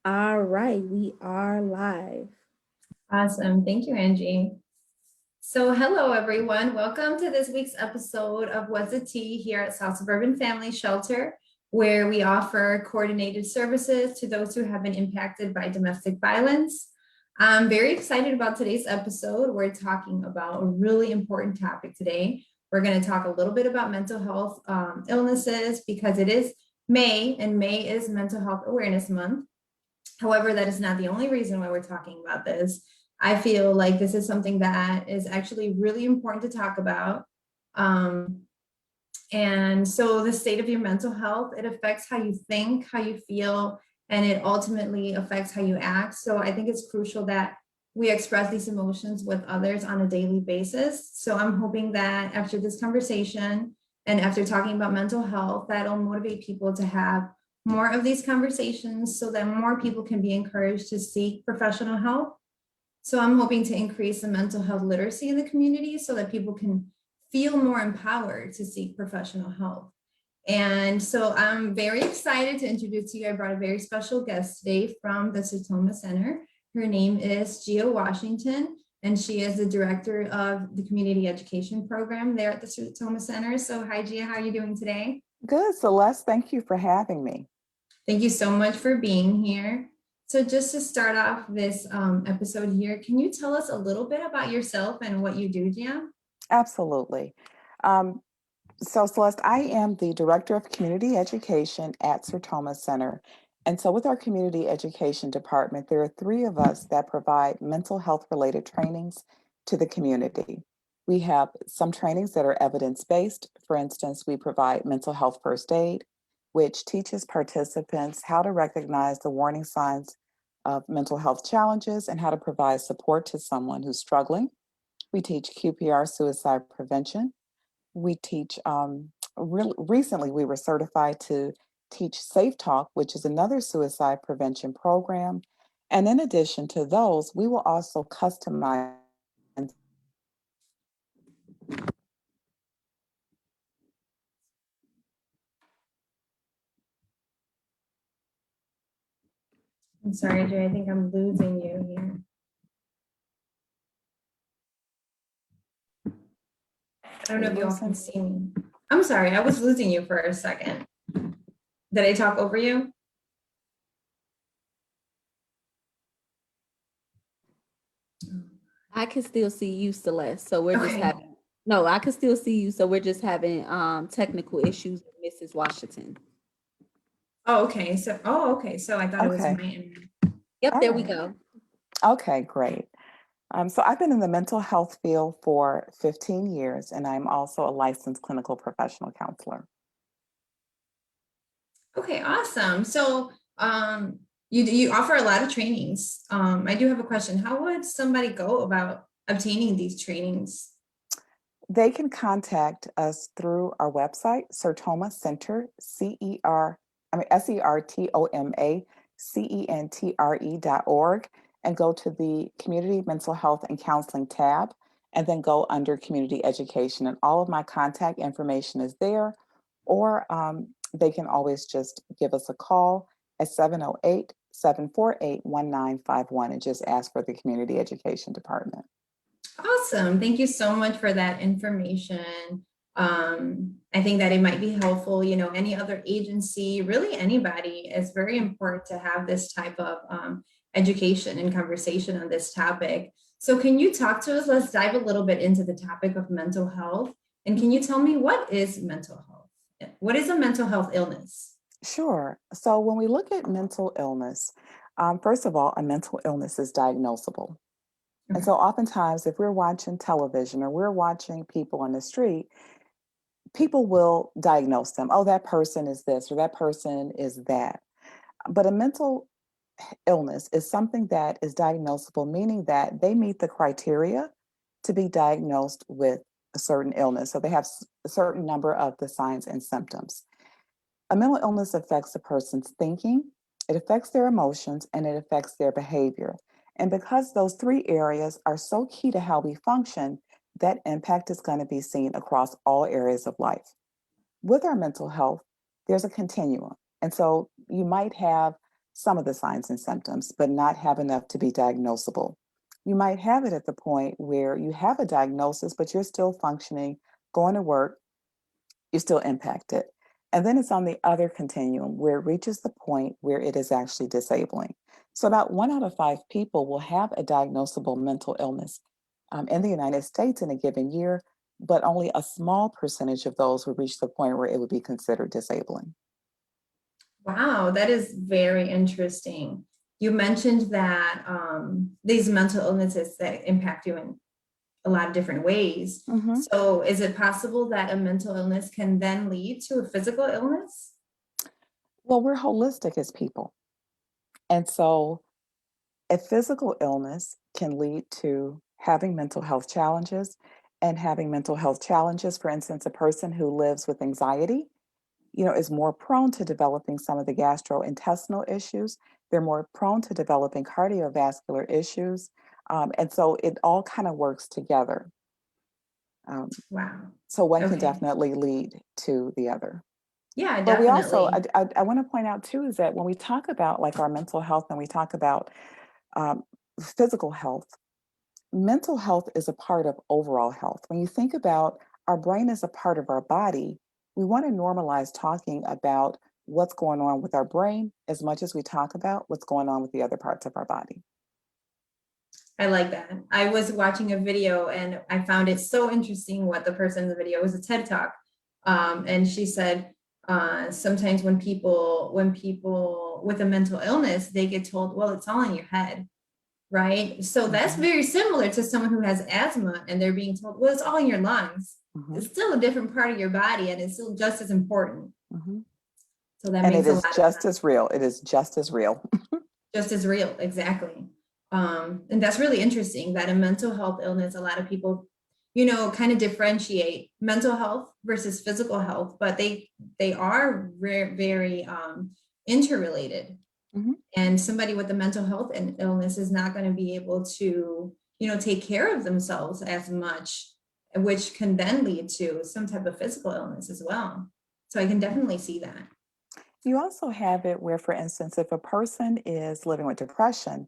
All right, we are live. Awesome. Thank you, Angie. So hello, everyone. Welcome to this week's episode of What's a Tea here at South Suburban Family Shelter, where we offer coordinated services to those who have been impacted by domestic violence. I'm very excited about today's episode. We're talking about a really important topic today. We're going to talk a little bit about mental health illnesses because it is May, and May is Mental Health Awareness Month. However, that is not the only reason why we're talking about this. I feel like this is something that is actually really important to talk about. And so the state of your mental health, it affects how you think, how you feel, and it ultimately affects how you act. So I think it's crucial that we express these emotions with others on a daily basis. So I'm hoping that after this conversation and after talking about mental health, that'll motivate people to have more of these conversations so that more people can be encouraged to seek professional help. So I'm hoping to increase the mental health literacy in the community so that people can feel more empowered to seek professional help. And so I'm very excited to introduce to you. I brought a very special guest today from the Sertoma Centre. Her name is Gia Washington, and she is the director of the community education program there at the Sertoma Centre. So hi, Gia, how are you doing today? Good, Celeste. Thank you for having me. Thank you so much for being here. So just to start off this episode here, can you tell us a little bit about yourself and what you do, Gia? Absolutely. Um, so, Celeste, I am the Director of Community Education at Sertoma Centre. And so, with our Community Education Department, there are three of us that provide mental health related trainings to the community. We have some trainings that are evidence based. For instance, we provide mental health first aid, which teaches participants how to recognize the warning signs of mental health challenges and how to provide support to someone who's struggling. We teach QPR suicide prevention. We teach, recently, we were certified to teach Safe Talk, which is another suicide prevention program. And in addition to those, we will also customize. I'm sorry, Jay, I think I'm losing you here. I don't know if you all can see me. I'm sorry, I was losing you for a second. Did I talk over you? I can still see you, Celeste. So we're just Okay. having no, I can still see you. So we're just having technical issues with Mrs. Washington. Oh, okay. So I thought it was my Okay. end. Yep, All there we right. go. Okay, great. So I've been in the mental health field for 15 years, and I'm also a licensed clinical professional counselor. Okay, awesome. So you offer a lot of trainings. I do have a question. How would somebody go about obtaining these trainings? They can contact us through our website, Sertoma Center, SERTOMACENTRE.org, and go to the Community Mental Health and Counseling tab, and then go under Community Education. And all of my contact information is there, or they can always just give us a call at 708-748-1951 and just ask for the Community Education Department. Awesome. Thank you so much for that information. I think that it might be helpful, any other agency, really anybody, it's very important to have this type of education and conversation on this topic. So can you talk to us? Let's dive a little bit into the topic of mental health. And can you tell me, what is mental health? What is a mental health illness? Sure. So when we look at mental illness, first of all, a mental illness is diagnosable. And Okay. so oftentimes, if we're watching television or we're watching people on the street, people will diagnose them. Oh, that person is this or that person is that. But a mental illness is something that is diagnosable, meaning that they meet the criteria to be diagnosed with a certain illness. So they have a certain number of the signs and symptoms. A mental illness affects a person's thinking, it affects their emotions, and it affects their behavior. And because those three areas are so key to how we function, that impact is going to be seen across all areas of life. With our mental health, there's a continuum. And so you might have some of the signs and symptoms, but not have enough to be diagnosable. You might have it at the point where you have a diagnosis, but you're still functioning, going to work, you're still impacted. And then it's on the other continuum where it reaches the point where it is actually disabling. So about 1 out of 5 people will have a diagnosable mental illness in the United States in a given year, but only a small percentage of those would reach the point where it would be considered disabling. Wow, that is very interesting. You mentioned that these mental illnesses that impact you in a lot of different ways. Mhm. So is it possible that a mental illness can then lead to a physical illness? Well, we're holistic as people. And so a physical illness can lead to having mental health challenges and having mental health challenges. For instance, a person who lives with anxiety, is more prone to developing some of the gastrointestinal issues. They're more prone to developing cardiovascular issues. And so it all kind of works together. Um, Wow. so one can Okay. definitely lead to the other. Yeah, But we also, definitely. I want to point out too, is that when we talk about like our mental health and we talk about um, physical health, mental health is a part of overall health. When you think about our brain is a part of our body, we want to normalize talking about what's going on with our brain as much as we talk about what's going on with the other parts of our body. I like that. I was watching a video and I found it so interesting what the person in the video was a TED Talk. And she said, sometimes when people with a mental illness, they get told, well, it's all in your head, right? So that's Mhm, very similar to someone who has asthma and they're being told, well, it's all in your lungs. mhm, It's still a different part of your body and it's still just as important. mhm. So that And it makes a is lot of just sense. as real. It is just as real. Just as real, exactly. And that's really interesting that a mental health illness, a lot of people, kind of differentiate mental health versus physical health, but they are very interrelated. Mhm. And somebody with a mental health illness is not going to be able to, take care of themselves as much, which can then lead to some type of physical illness as well. So I can definitely see that. You also have it where, for instance, if a person is living with depression,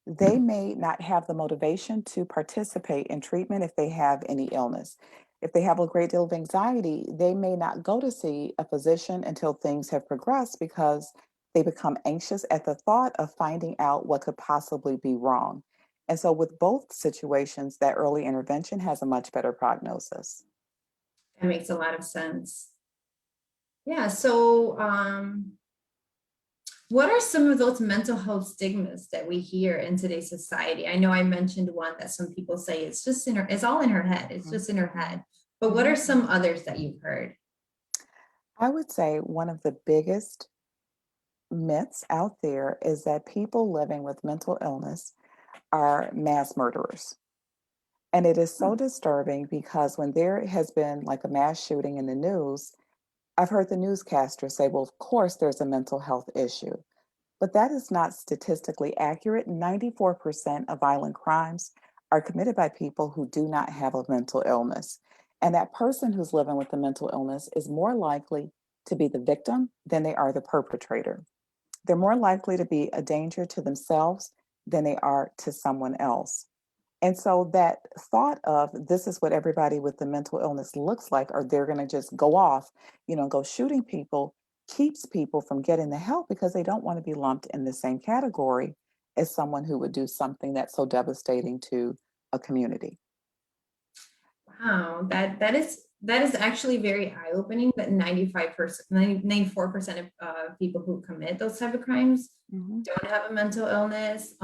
they may not have the motivation to participate in treatment if they have any illness. If they have a great deal of anxiety, they may not go to see a physician until things have progressed because they become anxious at the thought of finding out what could possibly be wrong. And so, with both situations, that early intervention has a much better prognosis. That makes a lot of sense. Yeah. So, what are some of those mental health stigmas that we hear in today's society? I know I mentioned one that some people say it's just it's all in her head. It's Mhm, just in her mhm, head. But what are mhm. some others that you've heard? I would say one of the biggest myths out there is that people living with mental illness are mass murderers. And it is so disturbing because when there has been like a mass shooting in the news, I've heard the newscaster say, well, of course, there's a mental health issue. But that is not statistically accurate. 94% of violent crimes are committed by people who do not have a mental illness. And that person who's living with a mental illness is more likely to be the victim than they are the perpetrator. They're more likely to be a danger to themselves than they are to someone else. And so that thought of this is what everybody with the mental illness looks like, or they're going to just go off, go shooting people, keeps people from getting the help because they don't want to be lumped in the same category as someone who would do something that's so devastating to a community. Wow, that is actually very eye-opening that 95%, 94% of people who commit those type of crimes Mhm, don't have a mental illness.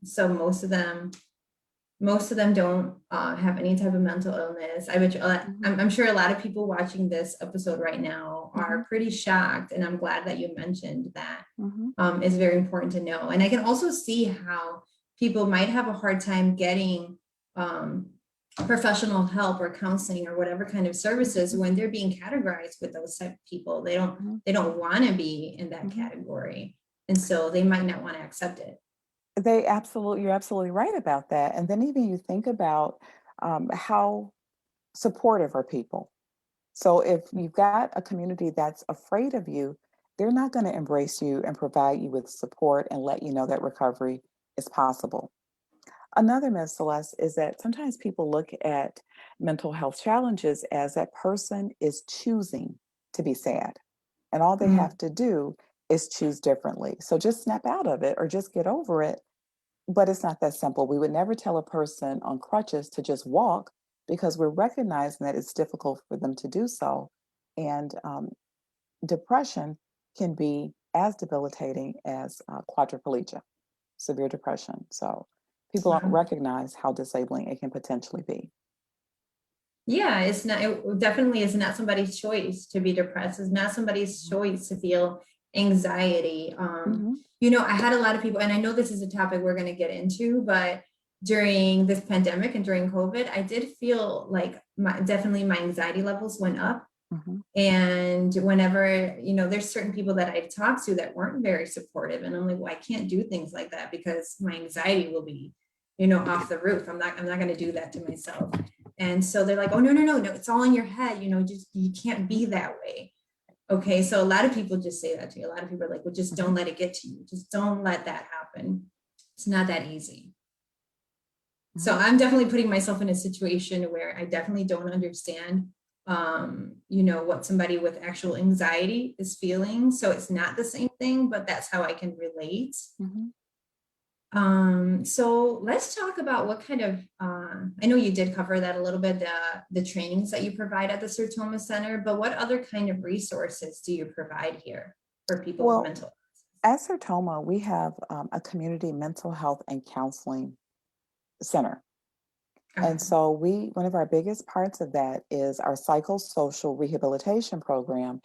So most of them don't have any type of mental illness. I bet you, mhm, I'm sure a lot of people watching this episode right now mhm, are pretty shocked, and I'm glad that you mentioned that. mhm, Is very important to know. And I can also see how people might have a hard time getting um, professional help or counseling or whatever kind of services when they're being categorized with those type of people. They don't mhm, they don't want to be in that mhm. category, and so they might not want to accept it. You're absolutely right about that. And then even you think about how supportive are people. So if you've got a community that's afraid of you, they're not going to embrace you and provide you with support and let you know that recovery is possible. Another myth, Celeste, is that sometimes people look at mental health challenges as that person is choosing to be sad. And all they Mm, have to do is choose differently. So just snap out of it or just get over it. But it's not that simple. We would never tell a person on crutches to just walk because we're recognizing that it's difficult for them to do so. And depression can be as debilitating as quadriplegia, severe depression. So people don't wow. recognize how disabling it can potentially be. Yeah, it's not, it definitely is not somebody's choice to be depressed. It's not somebody's choice to feel anxiety. Mm-hmm. I had a lot of people, and I know this is a topic we're going to get into, but during this pandemic and during COVID, I did feel like definitely my anxiety levels went up. Mm-hmm. And whenever, there's certain people that I've talked to that weren't very supportive. And I'm like, well, I can't do things like that because my anxiety will be, off the roof. I'm not going to do that to myself. And so they're like, oh, no, it's all in your head. Just, you can't be that way. Okay. So a lot of people just say that to you. A lot of people are like, well, just don't let it get to you. Just don't let that happen. It's not that easy. So I'm definitely putting myself in a situation where I definitely don't understand what somebody with actual anxiety is feeling. So it's not the same thing, but that's how I can relate. Mm-hmm. So let's talk about what kind of I know you did cover that a little bit, the trainings that you provide at the Sertoma Center, but what other kind of resources do you provide here for people with Well, mental at Sertoma, we have a community mental health and counseling center. illness? And so one of our biggest parts of that is our psychosocial rehabilitation program.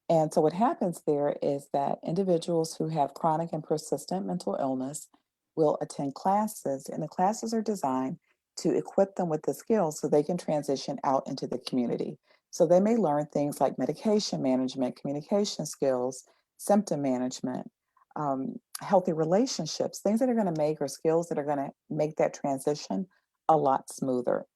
And so what happens there is that individuals who have chronic and persistent mental illness will attend classes, and the classes are designed to equip them with the skills so they can transition out into the community. So they may learn things like medication management, communication skills, symptom management, healthy relationships, things that are going to make or skills that are going to make that transition a lot smoother.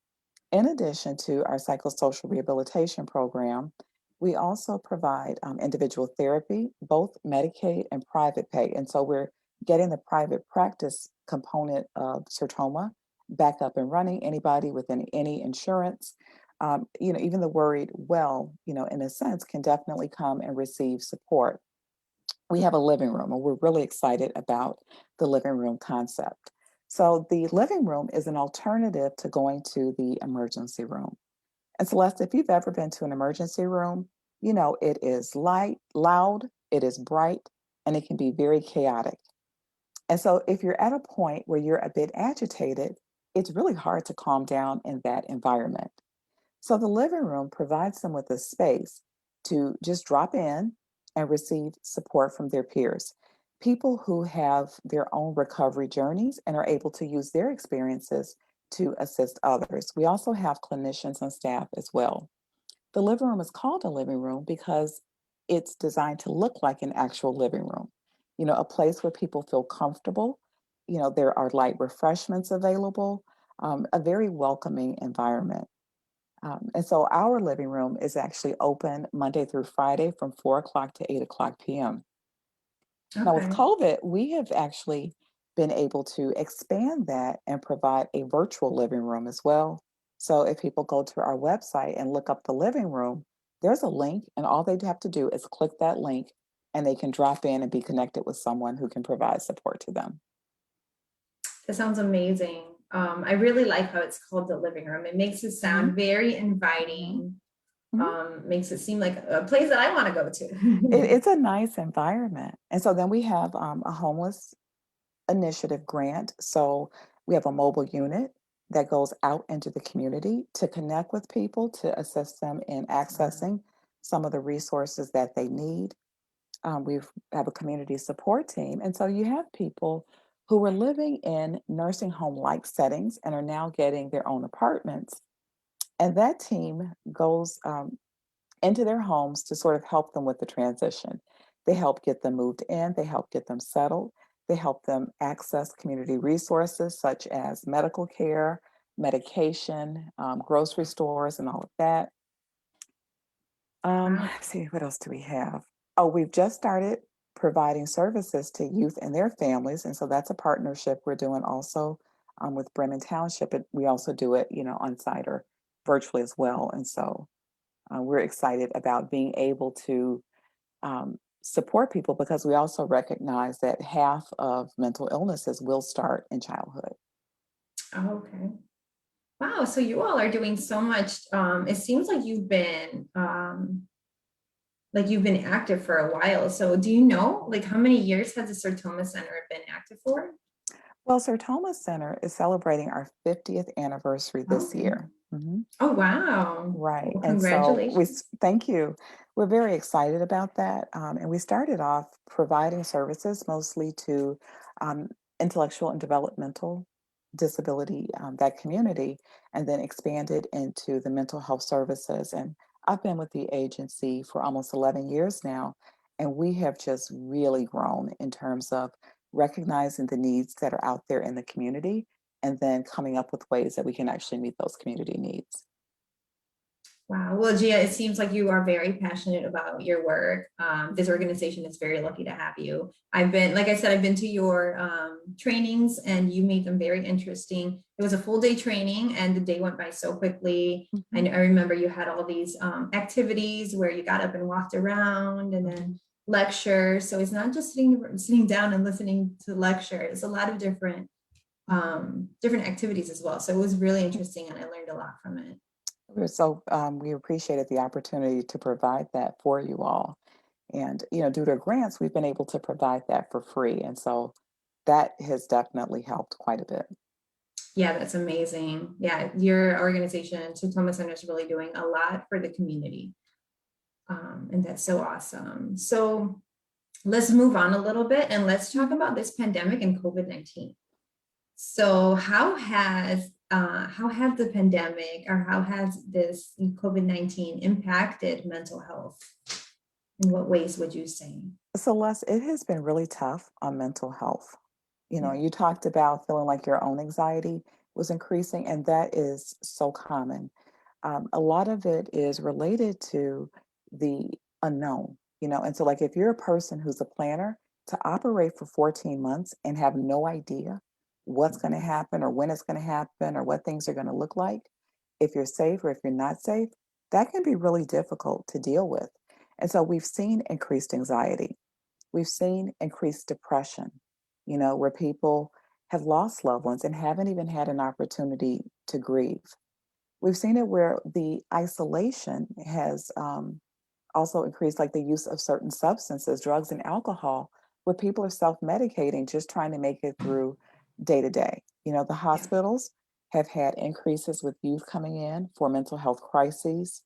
In addition to our psychosocial rehabilitation program, we also provide individual therapy, both Medicaid and private pay. And so we're getting the private practice component of Sertoma back up and running. Anybody with any insurance, even the worried well, in a sense, can definitely come and receive support. We have a living room, and we're really excited about the living room concept. So the living room is an alternative to going to the emergency room. And Celeste, if you've ever been to an emergency room, it is light, loud, it is bright, and it can be very chaotic. And so if you're at a point where you're a bit agitated, it's really hard to calm down in that environment. So the living room provides them with a space to just drop in and receive support from their peers, people who have their own recovery journeys and are able to use their experiences to assist others. We also have clinicians on staff as well. The living room is called a living room because it's designed to look like an actual living room, a place where people feel comfortable. There are light refreshments available, a very welcoming environment. And so our living room is actually open Monday through Friday from 4 o'clock to 8 o'clock p.m. Now, with Okay. COVID, we have actually been able to expand that and provide a virtual living room as well. So if people go to our website and look up the living room, there's a link, and all they have to do is click that link and they can drop in and be connected with someone who can provide support to them. That sounds amazing. I really like how it's called the living room. It makes it sound very inviting. Mhm. Makes it seem like a place that I want to go to. It's a nice environment. And so then we have a homeless initiative grant. So we have a mobile unit that goes out into the community to connect with people to assist them in accessing some of the resources that they need. We have a community support team. And so you have people who were living in nursing home like settings and are now getting their own apartments. And that team goes into their homes to sort of help them with the transition. They help get them moved in, they help get them settled, they help them access community resources such as medical care, medication, grocery stores, and all of that. Wow. Let's see, what else do we have? Oh, we've just started providing services to youth and their families. And so that's a partnership we're doing also with Bremen Township. But we also do it, on site or virtually as well. And so we're excited about being able to support people because we also recognize that half of mental illnesses will start in childhood. Oh, okay. Wow. So you all are doing so much. It seems like you've been active for a while. So do you know, like, how many years has the Sertoma Center been active for? Well, Sertoma Center is celebrating our 50th anniversary this Okay. year. Mhm. Oh, wow. Right. Well, And so congratulations. thank you. We're very excited about that. And we started off providing services mostly to um, intellectual and developmental disability, that community, and then expanded into the mental health services. And I've been with the agency for almost 11 years now. And we have just really grown in terms of recognizing the needs that are out there in the community and then coming up with ways that we can actually meet those community needs. Wow. Well, Gia, it seems like you are very passionate about your work. This organization is very lucky to have you. Like I said, I've been to your trainings and you made them very interesting. It was a full day training and the day went by so quickly. Mhm. I remember you had all these activities where you got up and walked around and then lectures. So it's not just sitting down and listening to lecture. It's a lot of different activities as well. So it was really interesting and I learned a lot from it. We appreciated the opportunity to provide that for you all. And, due to grants, we've been able to provide that for free. And so that has definitely helped quite a bit. Yeah, that's amazing. Yeah, your organization, Sertoma Centre, is really doing a lot for the community. And that's so awesome. So let's move on a little bit and let's talk about this pandemic and COVID-19. So how has the pandemic or how has this COVID-19 impacted mental health? In what ways would you say? So, Les, it has been really tough on mental health. Yeah, You talked about feeling like your own anxiety was increasing, and that is so common. A lot of it is related to the unknown, and so, like, if you're a person who's a planner, to operate for 14 months and have no idea what's going to happen or when it's going to happen or what things are going to look like, if you're safe or if you're not safe, that can be really difficult to deal with. And so, we've seen increased anxiety. We've seen increased depression, where people have lost loved ones and haven't even had an opportunity to grieve. We've seen it where the isolation has also increased, like the use of certain substances, drugs, and alcohol, where people are self medicating, just trying to make it through day to day. The yeah, hospitals have had increases with youth coming in for mental health crises.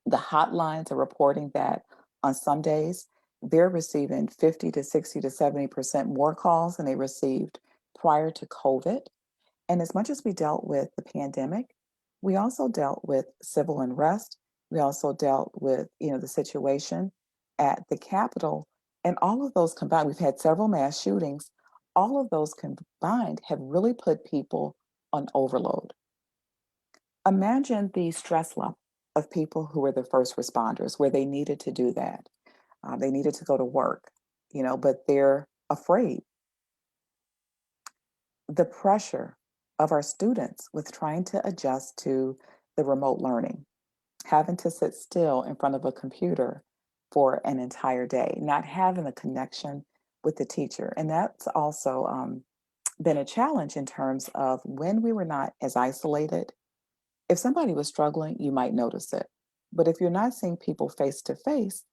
The hotlines are reporting that on some days they're receiving 50 to 60 to 70% more calls than they received prior to COVID. And as much as we dealt with the pandemic, we also dealt with civil unrest. We also dealt with, the situation at the Capitol. And all of those combined, we've had several mass shootings. All of those combined have really put people on overload. Imagine the stress level of people who were the first responders, where they needed to do that. They needed to go to work, but they're afraid. The pressure of our students with trying to adjust to the remote learning, having to sit still in front of a computer for an entire day, not having a connection with the teacher. And that's also been a challenge in terms of when we were not as isolated. If somebody was struggling, you might notice it. But if you're not seeing people face to face,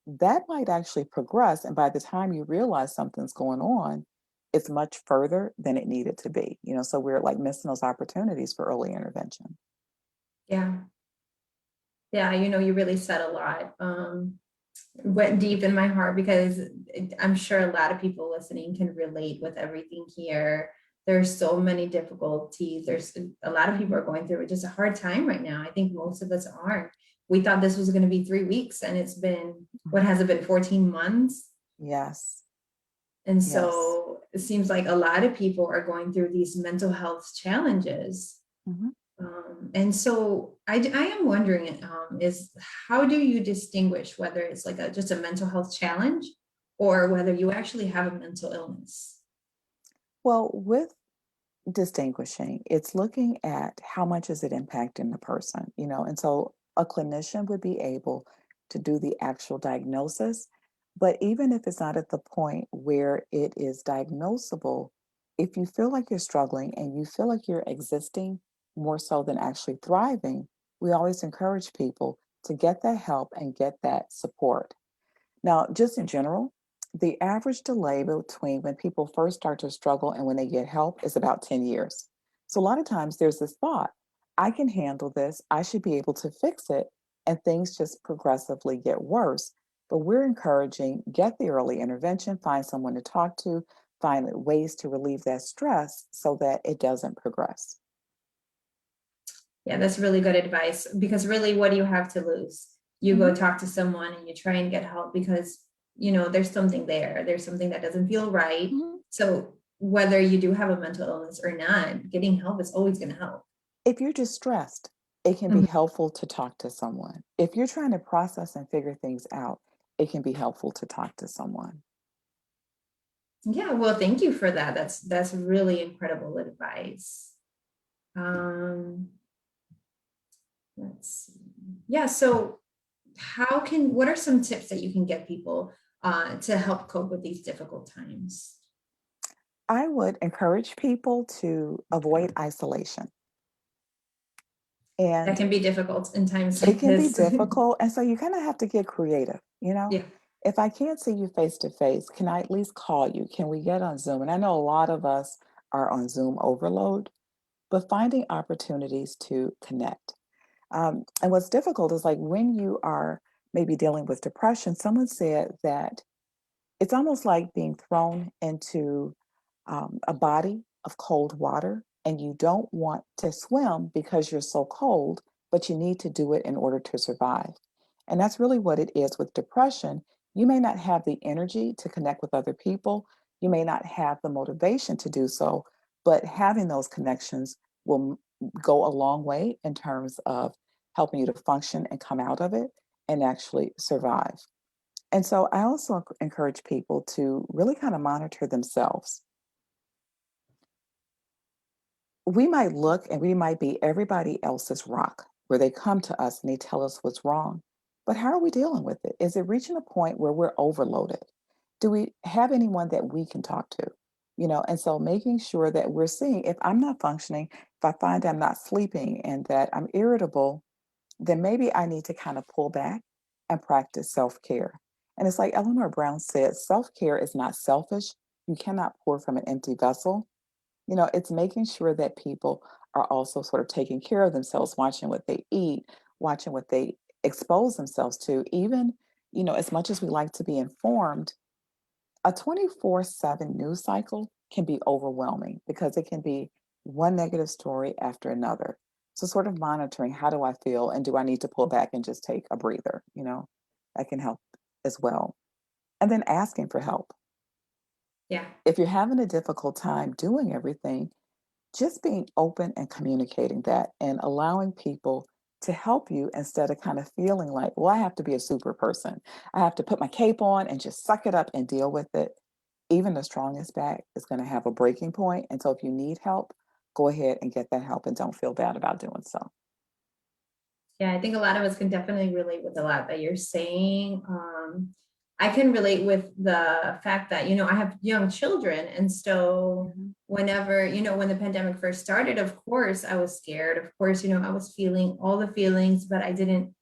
that might actually progress. And by the time you realize something's going on, it's much further than it needed to be. So we're like missing those opportunities for early intervention. yeah. Yeah, you really said a lot. Went deep in my heart because I'm sure a lot of people listening can relate with everything here. There's so many difficulties. There's a lot of people are going through just a hard time right now. I think most of us are. We thought this was going to be 3 weeks and it's been, what has it been, 14 months? Yes. And Yes. so it seems like a lot of people are going through these mental health challenges. Mhm. And so I am wondering, is how do you distinguish whether it's like just a mental health challenge or whether you actually have a mental illness? Well, with distinguishing, it's looking at how much is it impacting the person, and so a clinician would be able to do the actual diagnosis. But even if it's not at the point where it is diagnosable, if you feel like you're struggling and you feel like you're existing more so than actually thriving, we always encourage people to get that help and get that support. Now, just in general, the average delay between when people first start to struggle and when they get help is about 10 years. So, a lot of times there's this thought, I can handle this, I should be able to fix it, and things just progressively get worse. But we're encouraging get the early intervention, find someone to talk to, find ways to relieve that stress so that it doesn't progress. Yeah, that's really good advice because really, what do you have to lose? You go Mhm. talk to someone and you try and get help because, you know, there's something there. There's something that doesn't feel right. Mhm. So whether you do have a mental illness or not, getting help is always going to help. If you're distressed, it can be Mhm. helpful to talk to someone. If you're trying to process and figure things out, it can be helpful to talk to someone. Yeah, well, thank you for that. That's really incredible advice. Um, let's see. Yeah, so what are some tips that you can get people to help cope with these difficult times? I would encourage people to avoid isolation. That And can be difficult in times it like can be this. difficult. And so you kind of have to get creative. Yeah. If I can't see you face to face, can I at least call you? Can we get on Zoom? And I know a lot of us are on Zoom overload, but finding opportunities to connect. And what's difficult is like when you are maybe dealing with depression, someone said that it's almost like being thrown into a body of cold water, and you don't want to swim because you're so cold, but you need to do it in order to survive. And that's really what it is with depression. You may not have the energy to connect with other people, you may not have the motivation to do so, but having those connections will go a long way in terms of helping you to function and come out of it and actually survive. And so I also encourage people to really kind of monitor themselves. We might look and we might be everybody else's rock, where they come to us and they tell us what's wrong. But how are we dealing with it? Is it reaching a point where we're overloaded? Do we have anyone that we can talk to? And so making sure that we're seeing if I'm not functioning, if I find I'm not sleeping and that I'm irritable, then maybe I need to kind of pull back and practice self care. And it's like Eleanor Brown said, self care is not selfish. You cannot pour from an empty vessel. It's making sure that people are also sort of taking care of themselves, watching what they eat, watching what they expose themselves to. Even, as much as we like to be informed, a 24/7 news cycle can be overwhelming because it can be one negative story after another. So, sort of monitoring how do I feel and do I need to pull back and just take a breather? That can help as well. And then asking for help. Yeah. If you're having a difficult time doing everything, just being open and communicating that and allowing people to help you instead of kind of feeling like, well, I have to be a super person. I have to put my cape on and just suck it up and deal with it. Even the strongest back is going to have a breaking point. And so if you need help, go ahead and get that help and don't feel bad about doing so. Yeah, I think a lot of us can definitely relate with a lot that you're saying. I can relate with the fact that, I have young children. And so Mhm. whenever, when the pandemic first started, of course, I was scared. Of course, I was feeling all the feelings, but I didn't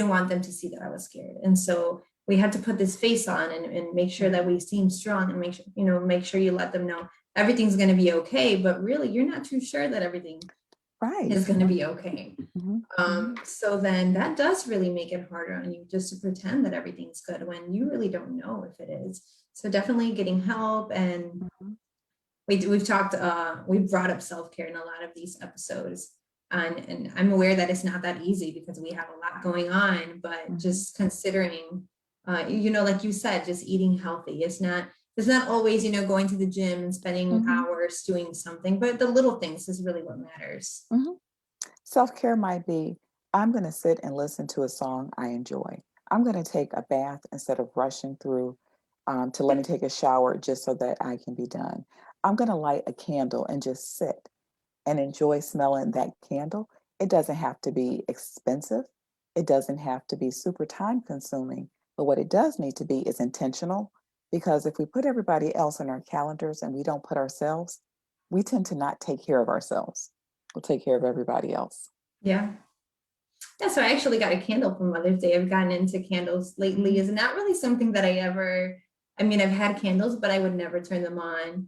want them to see that I was scared. And so we had to put this face on and make sure that we seem strong and make sure you let them know everything's going to be okay. But really, you're not too sure that everything Right. is going to be okay. Mhm. Mhm. So then that does really make it harder on you just to pretend that everything's good when you really don't know if it is. So definitely getting help. And Mhm. we've brought up self-care in a lot of these episodes. And I'm aware that it's not that easy because we have a lot going on, but Mhm. just considering, like you said, just eating healthy. It's not always, going to the gym and spending Mhm. hours doing something, but the little things is really what matters. Mhm. Self-care might be, I'm going to sit and listen to a song I enjoy. I'm going to take a bath instead of rushing through to let me take a shower just so that I can be done. I'm going to light a candle and just sit and enjoy smelling that candle. It doesn't have to be expensive. It doesn't have to be super time consuming. But what it does need to be is intentional, because if we put everybody else on our calendars and we don't put ourselves, we tend to not take care of ourselves. We'll take care of everybody else. Yeah. Yeah, so I actually got a candle for Mother's Day. I've gotten into candles lately. Is not really something that I mean, I've had candles, but I would never turn them on.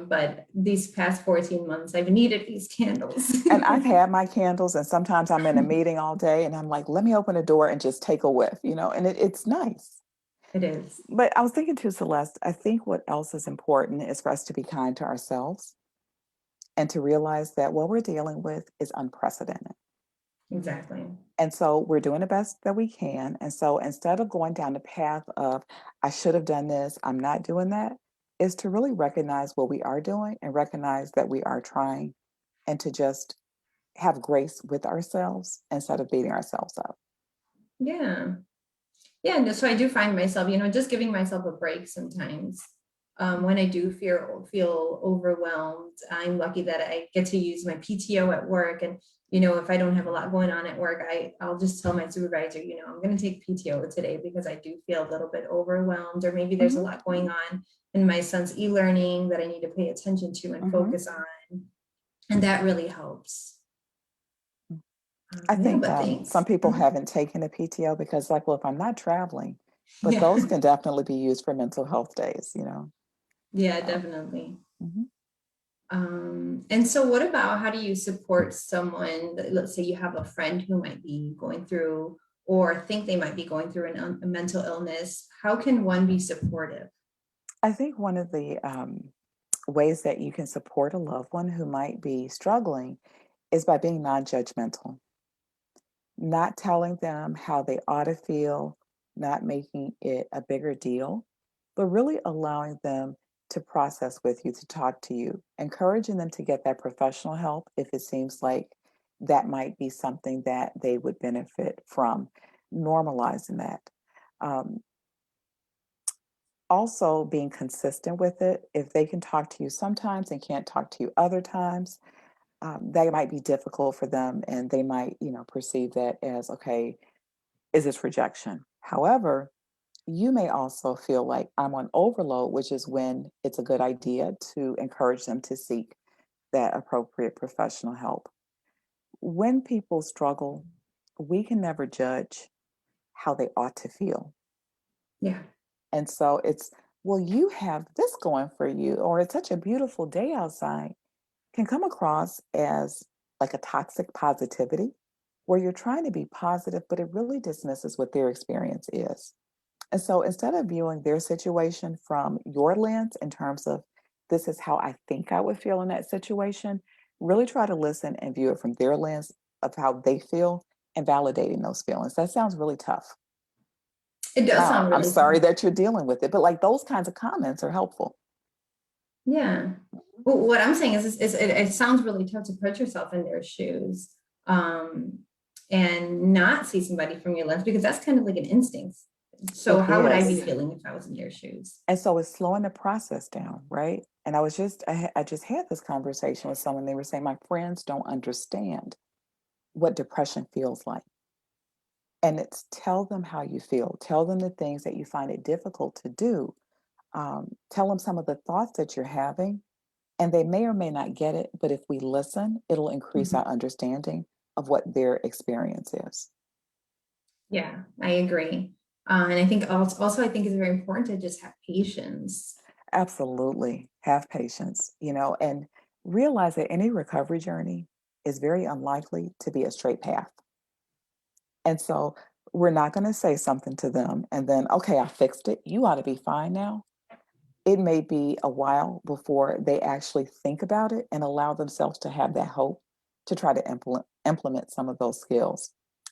But these past 14 months, I've needed these candles. And I've had my candles, and sometimes I'm in a meeting all day and I'm like, let me open a door and just take a whiff, and it's nice. It is. But I was thinking too, Celeste, I think what else is important is for us to be kind to ourselves and to realize that what we're dealing with is unprecedented. Exactly. And so we're doing the best that we can. And so instead of going down the path of, I should have done this, I'm not doing that, is to really recognize what we are doing and recognize that we are trying, and to just have grace with ourselves instead of beating ourselves up. Yeah. Yeah. And so I do find myself, just giving myself a break sometimes. When I do feel overwhelmed, I'm lucky that I get to use my PTO at work. And, if I don't have a lot going on at work, I'll just tell my supervisor, I'm going to take PTO today because I do feel a little bit overwhelmed, or maybe there's a lot going on in my son's e-learning that I need to pay attention to and focus on. And that really helps. I think Thanks. some people haven't taken a PTO because, like, well, if I'm not traveling, but those can definitely be used for mental health days, Yeah, definitely. Mhm. And so what about, how do you support someone that, let's say you have a friend who might be going through or think they might be going through a mental illness? How can one be supportive? I think one of the ways that you can support a loved one who might be struggling is by being non-judgmental, not telling them how they ought to feel, not making it a bigger deal, but really allowing them to process with you, to talk to you, encouraging them to get that professional help if it seems like that might be something that they would benefit from, normalizing that. Um, Also being consistent with it. If they can talk to you sometimes and can't talk to you other times, that might be difficult for them, and they might, perceive that as, okay, is this rejection? However, you may also feel like I'm on overload, which is when it's a good idea to encourage them to seek that appropriate professional help. When people struggle, we can never judge how they ought to feel. Yeah. And so it's, well, you have this going for you, or it's such a beautiful day outside, can come across as like a toxic positivity where you're trying to be positive, but it really dismisses what their experience is. And so instead of viewing their situation from your lens in terms of, this is how I think I would feel in that situation, really try to listen and view it from their lens of how they feel and validating those feelings. That sounds really tough. It does sound I'm really sorry tough. that you're dealing with it, but like those kinds of comments are helpful. Yeah. Well, what I'm saying is it sounds really tough to put yourself in their shoes, and not see somebody from your lens, because that's kind of like an instinct. So It how would I be is. feeling if I was in their shoes? And so it's slowing the process down, right? And I just had this conversation with someone. They were saying, my friends don't understand what depression feels like. And it's, tell them how you feel. Tell them the things that you find it difficult to do. Tell them some of the thoughts that you're having, and they may or may not get it. But if we listen, it'll increase our understanding of what their experience is. Yeah, I agree. And I think also I think it's very important to just have patience. Absolutely. Have patience, and realize that any recovery journey is very unlikely to be a straight path. And so we're not going to say something to them and then, okay, I fixed it. You ought to be fine now. It may be a while before they actually think about it and allow themselves to have that hope to try to implement some of those skills.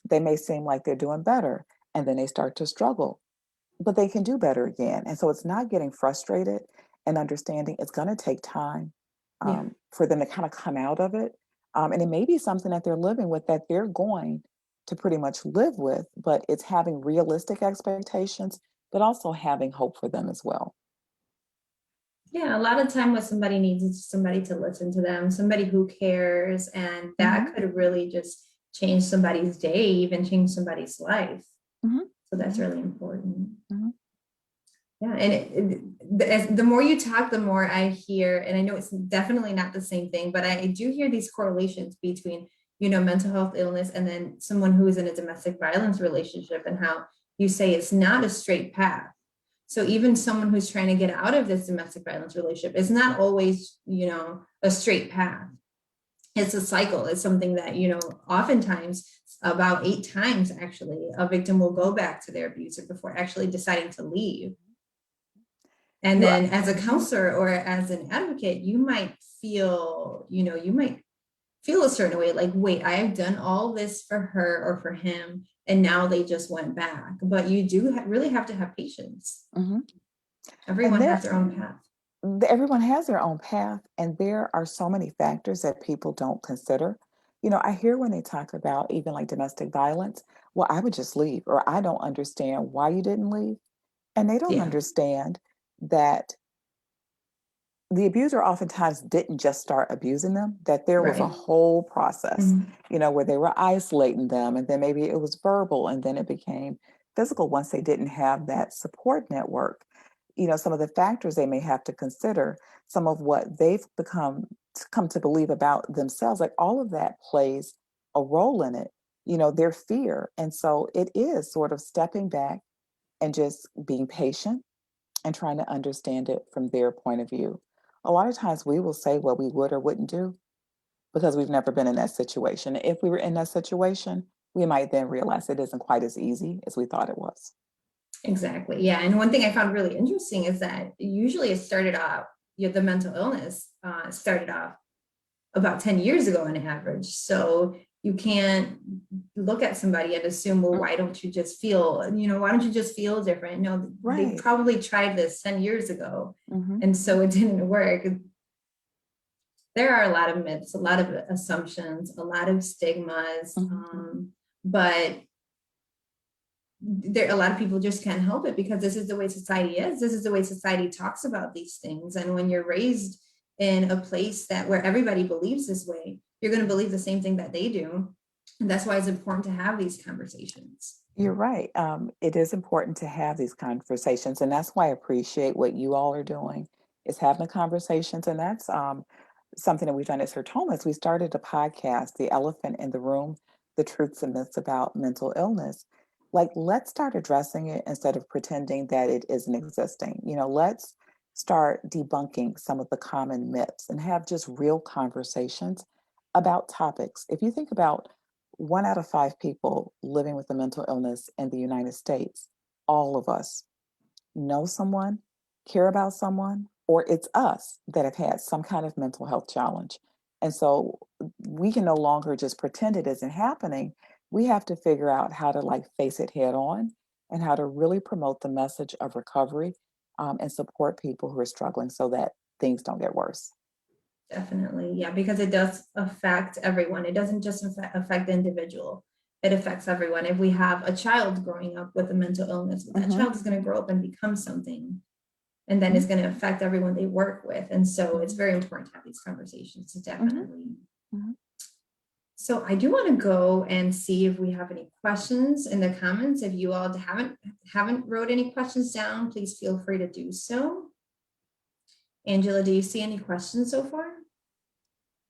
They may seem like they're doing better, and then they start to struggle, but they can do better again. And so it's not getting frustrated and understanding it's going to take time Yeah. for them to kind of come out of it. And it may be something that they're living with that they're going to pretty much live with, but it's having realistic expectations, but also having hope for them as well. Yeah, a lot of time what somebody needs is somebody to listen to them, somebody who cares, and that could really just change somebody's day, even change somebody's life. Mhm. So that's really important. Mhm. Yeah, and the more you talk, the more I hear, and I know it's definitely not the same thing, but I do hear these correlations between, mental health illness and then someone who is in a domestic violence relationship, and how you say it's not a straight path. So even someone who's trying to get out of this domestic violence relationship, it's not always, a straight path. It's a cycle. It's something that, oftentimes about 8 times actually, a victim will go back to their abuser before actually deciding to leave. And You then as a counselor or as an advocate, you might feel, a certain way, like, wait, I have done all this for her or for him, and now they just went back. But you do really have to have patience. Mhm. Everyone has their own path. Everyone has their own path, and there are so many factors that people don't consider. I hear when they talk about even like domestic violence, well, I would just leave, or I don't understand why you didn't leave. And they don't Yeah. understand that the abuser oftentimes didn't just start abusing them, that there was a Right. whole process, Mhm. where they were isolating them, and then maybe it was verbal, and then it became physical once they didn't have that support network. Some of the factors they may have to consider, some of what they've come to believe about themselves, like all of that plays a role in it, their fear. And so it is sort of stepping back and just being patient and trying to understand it from their point of view. A lot of times we will say what we would or wouldn't do because we've never been in that situation. If we were in that situation, we might then realize it isn't quite as easy as we thought it was. Exactly. Yeah. And one thing I found really interesting is that usually it started off, the mental illness started off about 10 years ago on average. So you can't look at somebody and assume, well, why don't you just feel, why don't you just feel different? No, they Right. probably tried this 10 years ago. Mm-hmm. And so it didn't work. There are a lot of myths, a lot of assumptions, a lot of stigmas, but a lot of people just can't help it because this is the way society is. This is the way society talks about these things. And when you're raised in a place where everybody believes this way, you're going to believe the same thing that they do. And that's why it's important to have these conversations. You're right. It is important to have these conversations, and that's why I appreciate what you all are doing is having the conversations, and that's something that we've done at Sertoma. Is we started a podcast, "The Elephant in the Room: The Truths and Myths About Mental Illness." Like, let's start addressing it instead of pretending that it isn't existing. Let's start debunking some of the common myths and have just real conversations about topics. If you think about 1 out of 5 people living with a mental illness in the United States, all of us know someone, care about someone, or it's us that have had some kind of mental health challenge. And so we can no longer just pretend it isn't happening. We have to figure out how to face it head on and how to really promote the message of recovery and support people who are struggling so that things don't get worse. Definitely. Yeah, because it does affect everyone. It doesn't just affect the individual. It affects everyone. If we have a child growing up with a mental illness, that child is going to grow up and become something. And then it's going to affect everyone they work with. And so it's very important to have these conversations. Definitely. So I do want to go and see if we have any questions in the comments. If you all haven't wrote any questions down, please feel free to do so. Angela, do you see any questions so far?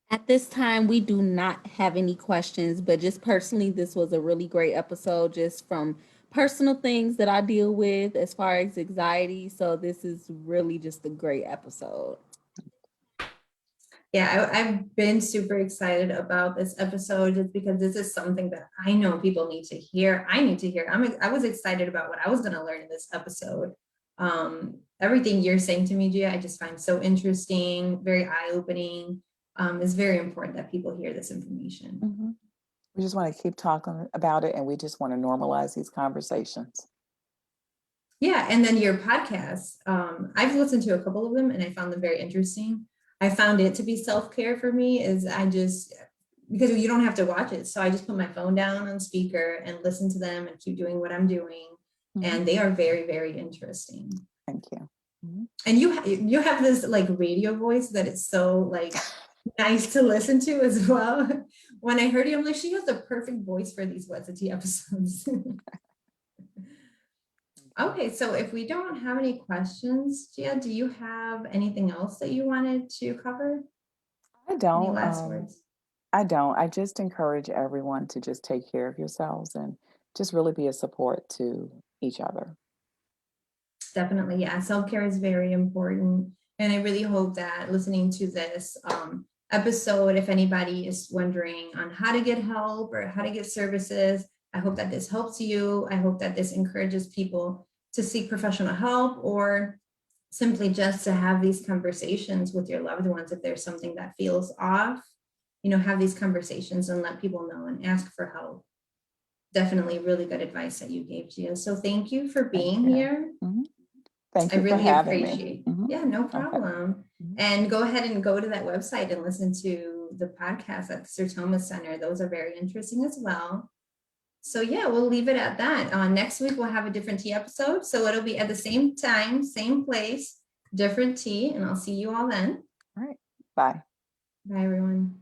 At this time, we do not have any questions, but just personally, this was a really great episode just from personal things that I deal with as far as anxiety. So this is really just a great episode. Yeah, I've been super excited about this episode just because this is something that I know people need to hear. I need to hear. I was excited about what I was going to learn in this episode. Everything you're saying to me, Gia, I just find so interesting, very eye-opening. It's very important that people hear this information. We just want to keep talking about it, and we just want to normalize these conversations. Yeah, and then your podcast, I've listened to a couple of them and I found them very interesting. I found it to be self-care for me is because you don't have to watch it. So I just put my phone down on speaker and listen to them and keep doing what I'm doing. And they are very, very interesting. Thank you. And you have this like radio voice that it's so like nice to listen to as well. When I heard you, I'm like, she has the perfect voice for these What's a Tea episodes. Okay, so if we don't have any questions, Gia, do you have anything else that you wanted to cover? I Any don't. last words? I don't. I just encourage everyone to just take care of yourselves and just really be a support to each other. Definitely, yeah. Self-care is very important. And I really hope that listening to this episode, if anybody is wondering on how to get help or how to get services, I hope that this helps you. I hope that this encourages people to seek professional help or simply just to have these conversations with your loved ones. If there's something that feels off, have these conversations and let people know and ask for help. Definitely really good advice that you gave, Gia. So thank you for being here. Thank I you for really having appreciate. me. Yeah, no Okay. problem. And go ahead and go to that website and listen to the podcast at Sertoma Centre. Those are very interesting as well. So yeah, we'll leave it at that. Next week, we'll have a different tea episode. So it'll be at the same time, same place, different tea. And I'll see you all then. All right. Bye. Bye, everyone.